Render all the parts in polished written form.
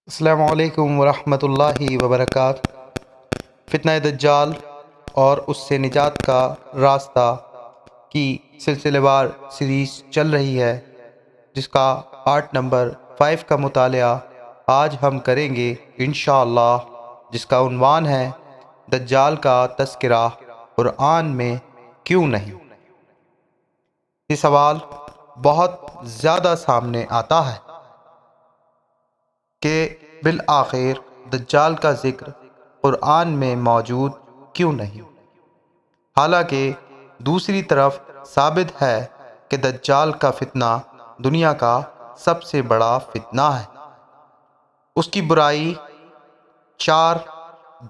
السلام علیکم ورحمۃ اللہ وبرکاتہ۔ فتنہ دجال اور اس سے نجات کا راستہ کی سلسلہ وار سیریز چل رہی ہے، جس کا پارٹ نمبر 5 کا مطالعہ آج ہم کریں گے انشاءاللہ، جس کا عنوان ہے دجال کا تذکرہ قرآن میں کیوں نہیں۔ یہ سوال بہت زیادہ سامنے آتا ہے کہ بالآخر دجال کا ذکر قرآن میں موجود کیوں نہیں، حالانکہ دوسری طرف ثابت ہے کہ دجال کا فتنہ دنیا کا سب سے بڑا فتنہ ہے۔ اس کی برائی چار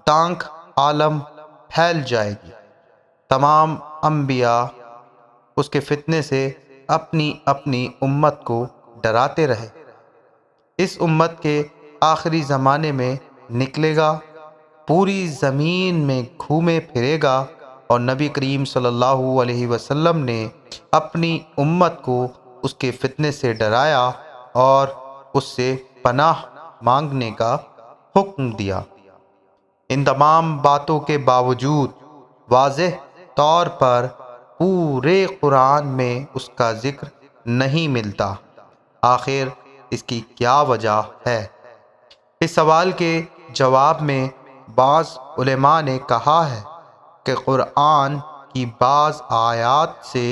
دانک عالم پھیل جائے گی۔ تمام انبیاء اس کے فتنے سے اپنی اپنی امت کو ڈراتے رہے۔ اس امت کے آخری زمانے میں نکلے گا، پوری زمین میں گھومے پھرے گا، اور نبی کریم صلی اللہ علیہ وسلم نے اپنی امت کو اس کے فتنے سے ڈرایا اور اس سے پناہ مانگنے کا حکم دیا۔ ان تمام باتوں کے باوجود واضح طور پر پورے قرآن میں اس کا ذکر نہیں ملتا۔ آخر اس کی کیا وجہ ہے؟ اس سوال کے جواب میں بعض علماء نے کہا ہے کہ قرآن کی بعض آیات سے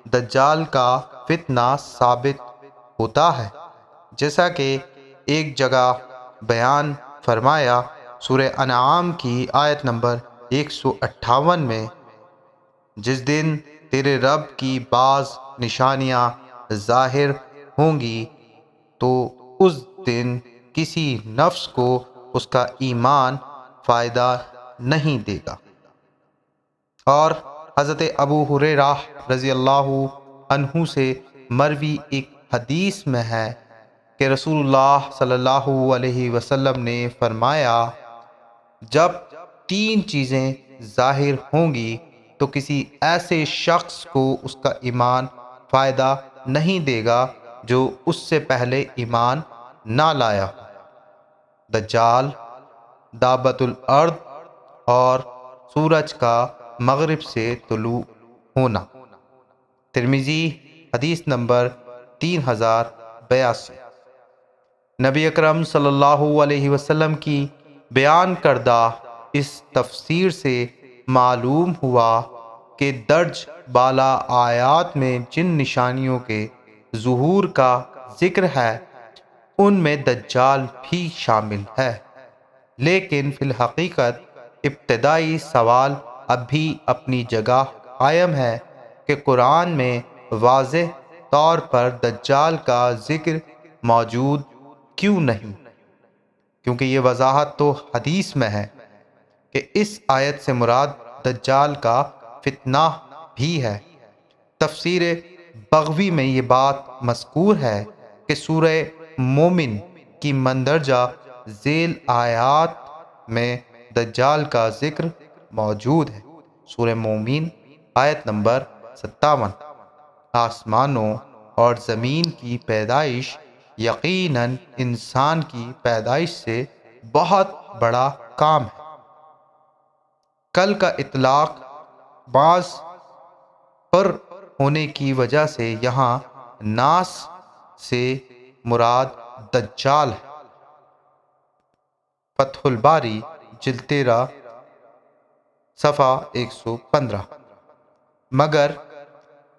دجال کا فتنہ ثابت ہوتا ہے، جیسا کہ ایک جگہ بیان فرمایا سورہ انعام کی آیت نمبر 158 میں، جس دن تیرے رب کی بعض نشانیاں ظاہر ہوں گی تو اس دن کسی نفس کو اس کا ایمان فائدہ نہیں دے گا۔ اور حضرت ابو ہریرہ رضی اللہ عنہ سے مروی ایک حدیث میں ہے کہ رسول اللہ صلی اللہ علیہ وسلم نے فرمایا، جب تین چیزیں ظاہر ہوں گی تو کسی ایسے شخص کو اس کا ایمان فائدہ نہیں دے گا جو اس سے پہلے ایمان نہ لایا ہو: دجال، دابۃ الارض، اور سورج کا مغرب سے طلوع ہونا۔ ترمذی حدیث نمبر 3082۔ نبی اکرم صلی اللہ علیہ وسلم کی بیان کردہ اس تفسیر سے معلوم ہوا کہ درج بالا آیات میں جن نشانیوں کے ظہور کا ذکر ہے ان میں دجال بھی شامل ہے، لیکن فی الحقیقت ابتدائی سوال اب بھی اپنی جگہ قائم ہے کہ قرآن میں واضح طور پر دجال کا ذکر موجود کیوں نہیں، کیونکہ یہ وضاحت تو حدیث میں ہے کہ اس آیت سے مراد دجال کا فتنہ بھی ہے۔ تفسیر بغوی میں یہ بات مذکور ہے کہ سورہ مومن کی مندرجہ ذیل آیات میں دجال کا ذکر موجود ہے۔ سورہ مومن آیت نمبر 57۔ آسمانوں اور زمین کی پیدائش یقیناً انسان کی پیدائش سے بہت بڑا کام ہے۔ کل کا اطلاق بعض پر ہونے کی وجہ سے یہاں ناس سے مراد دجال ہے۔ فتح الباری جلد 13 صفحہ 115۔ مگر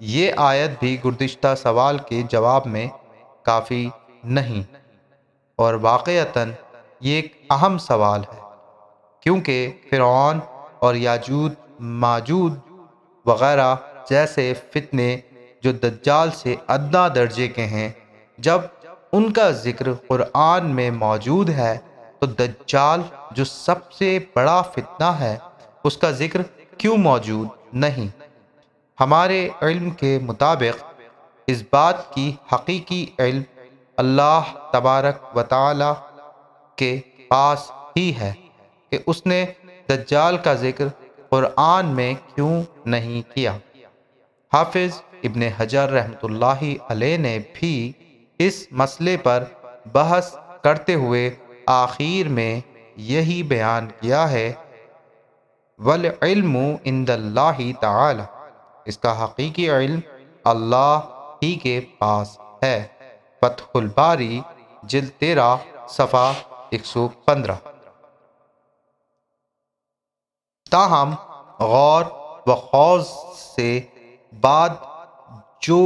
یہ آیت بھی گزشتہ سوال کے جواب میں کافی نہیں، اور واقعتاً یہ ایک اہم سوال ہے، کیونکہ فرعون اور یاجوج ماجوج وغیرہ جیسے فتنے جو دجال سے ادنیٰ درجے کے ہیں، جب ان کا ذکر قرآن میں موجود ہے تو دجال جو سب سے بڑا فتنہ ہے اس کا ذکر کیوں موجود نہیں؟ ہمارے علم کے مطابق اس بات کی حقیقی علم اللہ تبارک و تعالی کے پاس ہی ہے کہ اس نے دجال کا ذکر قرآن میں کیوں نہیں کیا۔ حافظ ابن حجر رحمۃ اللہ علیہ نے بھی اس مسئلے پر بحث کرتے ہوئے آخر میں یہی بیان کیا ہے، والعلم عند اللہ تعالی، اس کا حقیقی علم اللہ ہی کے پاس ہے۔ فتح الباری جلد 13 صفحہ 115۔ تاہم غور و خوض سے بعد جو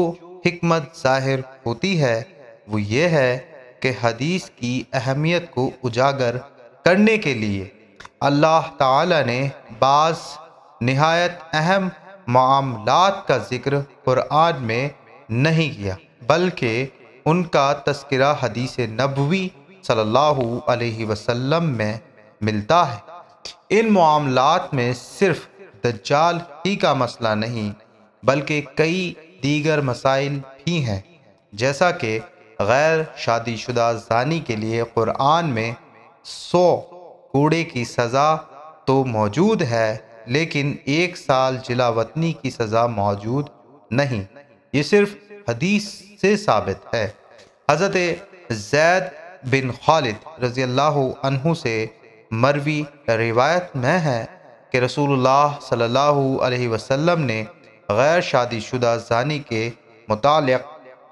حکمت ظاہر ہوتی ہے وہ یہ ہے کہ حدیث کی اہمیت کو اجاگر کرنے کے لیے اللہ تعالی نے بعض نہایت اہم معاملات کا ذکر قرآن میں نہیں کیا، بلکہ ان کا تذکرہ حدیث نبوی صلی اللہ علیہ وسلم میں ملتا ہے۔ ان معاملات میں صرف دجال ہی کا مسئلہ نہیں بلکہ کئی دیگر مسائل بھی ہیں، جیسا کہ غیر شادی شدہ زانی کے لیے قرآن میں 100 کوڑے کی سزا تو موجود ہے، لیکن 1 سال جلا وطنی کی سزا موجود نہیں۔ یہ صرف حدیث سے ثابت ہے۔ حضرت زید بن خالد رضی اللہ عنہ سے مروی روایت میں ہے کہ رسول اللہ صلی اللہ علیہ وسلم نے غیر شادی شدہ زانی کے متعلق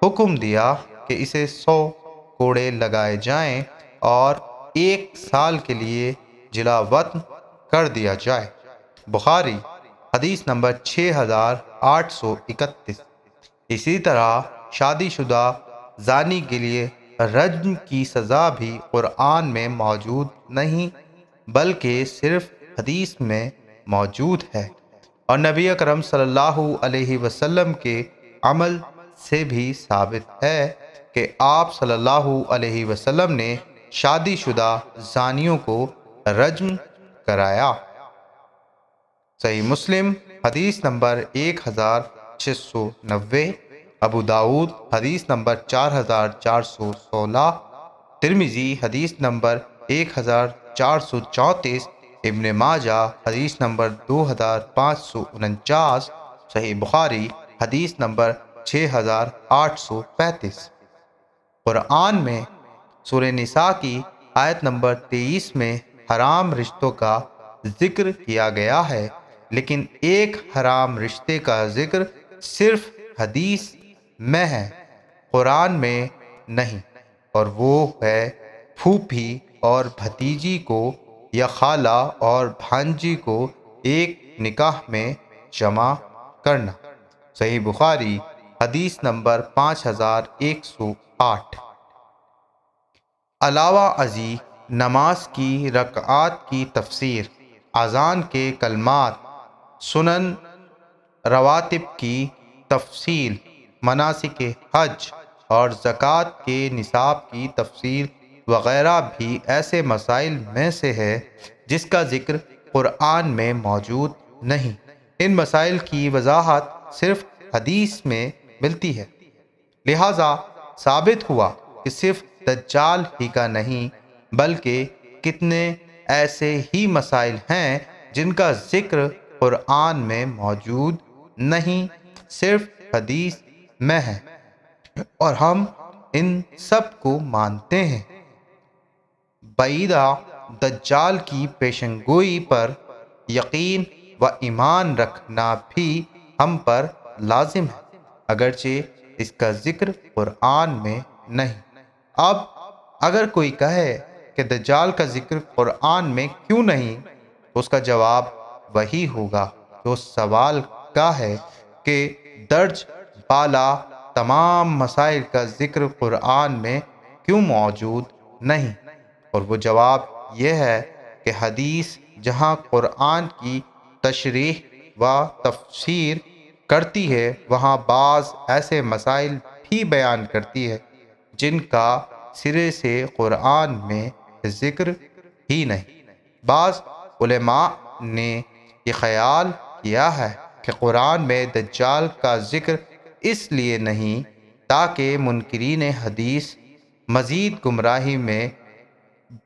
حکم دیا کہ اسے 100 کوڑے لگائے جائیں اور 1 سال کے لیے جلا وطن کر دیا جائے۔ بخاری حدیث نمبر 6831۔ اسی طرح شادی شدہ زانی کے لیے رجم کی سزا بھی قرآن میں موجود نہیں بلکہ صرف حدیث میں موجود ہے، اور نبی اکرم صلی اللہ علیہ وسلم کے عمل سے بھی ثابت ہے کہ آپ صلی اللہ علیہ وسلم نے شادی شدہ زانیوں کو رجم کرایا۔ صحیح مسلم حدیث نمبر 1690، ابو داؤد حدیث نمبر 4416، ترمذی حدیث نمبر 1434، ابن ماجہ حدیث نمبر 2549، صحیح بخاری حدیث نمبر 6835۔ قرآن میں سورہ نساء کی آیت نمبر 23 میں حرام رشتوں کا ذکر کیا گیا ہے، لیکن ایک حرام رشتے کا ذکر صرف حدیث میں ہے، قرآن میں نہیں، اور وہ ہے پھوپھی اور بھتیجی کو یا خالہ اور بھانجی کو ایک نکاح میں جمع کرنا۔ صحیح بخاری حدیث نمبر 5108۔ علاوہ ازیں نماز کی رکعات کی تفسیر، اذان کے کلمات، سنن رواتب کی تفصیل، مناسک حج اور زکوٰۃ کے نصاب کی تفصیل وغیرہ بھی ایسے مسائل میں سے ہے جس کا ذکر قرآن میں موجود نہیں۔ ان مسائل کی وضاحت صرف حدیث میں ملتی ہے، لہذا ثابت ہوا کہ صرف دجال ہی کا نہیں بلکہ کتنے ایسے ہی مسائل ہیں جن کا ذکر قرآن میں موجود نہیں، صرف حدیث میں ہے، اور ہم ان سب کو مانتے ہیں۔ بعیدہ دجال کی پیشن گوئی پر یقین و ایمان رکھنا بھی ہم پر لازم ہے، اگرچہ اس کا ذکر قرآن میں نہیں۔ اب اگر کوئی کہے کہ دجال کا ذکر قرآن میں کیوں نہیں، تو اس کا جواب وہی ہوگا جو سوال کا ہے کہ درج بالا تمام مسائل کا ذکر قرآن میں کیوں موجود نہیں، اور وہ جواب یہ ہے کہ حدیث جہاں قرآن کی تشریح و تفسیر کرتی ہے وہاں بعض ایسے مسائل بھی بیان کرتی ہے جن کا سرے سے قرآن میں ذکر ہی نہیں۔ بعض علماء نے یہ خیال کیا ہے کہ قرآن میں دجال کا ذکر اس لیے نہیں تاکہ منکرین حدیث مزید گمراہی میں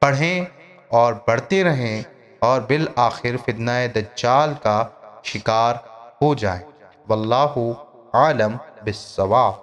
بڑھیں اور بڑھتے رہیں اور بالآخر فتنہ دجال کا شکار ہو جائیں۔ واللہ عالم بالصواب۔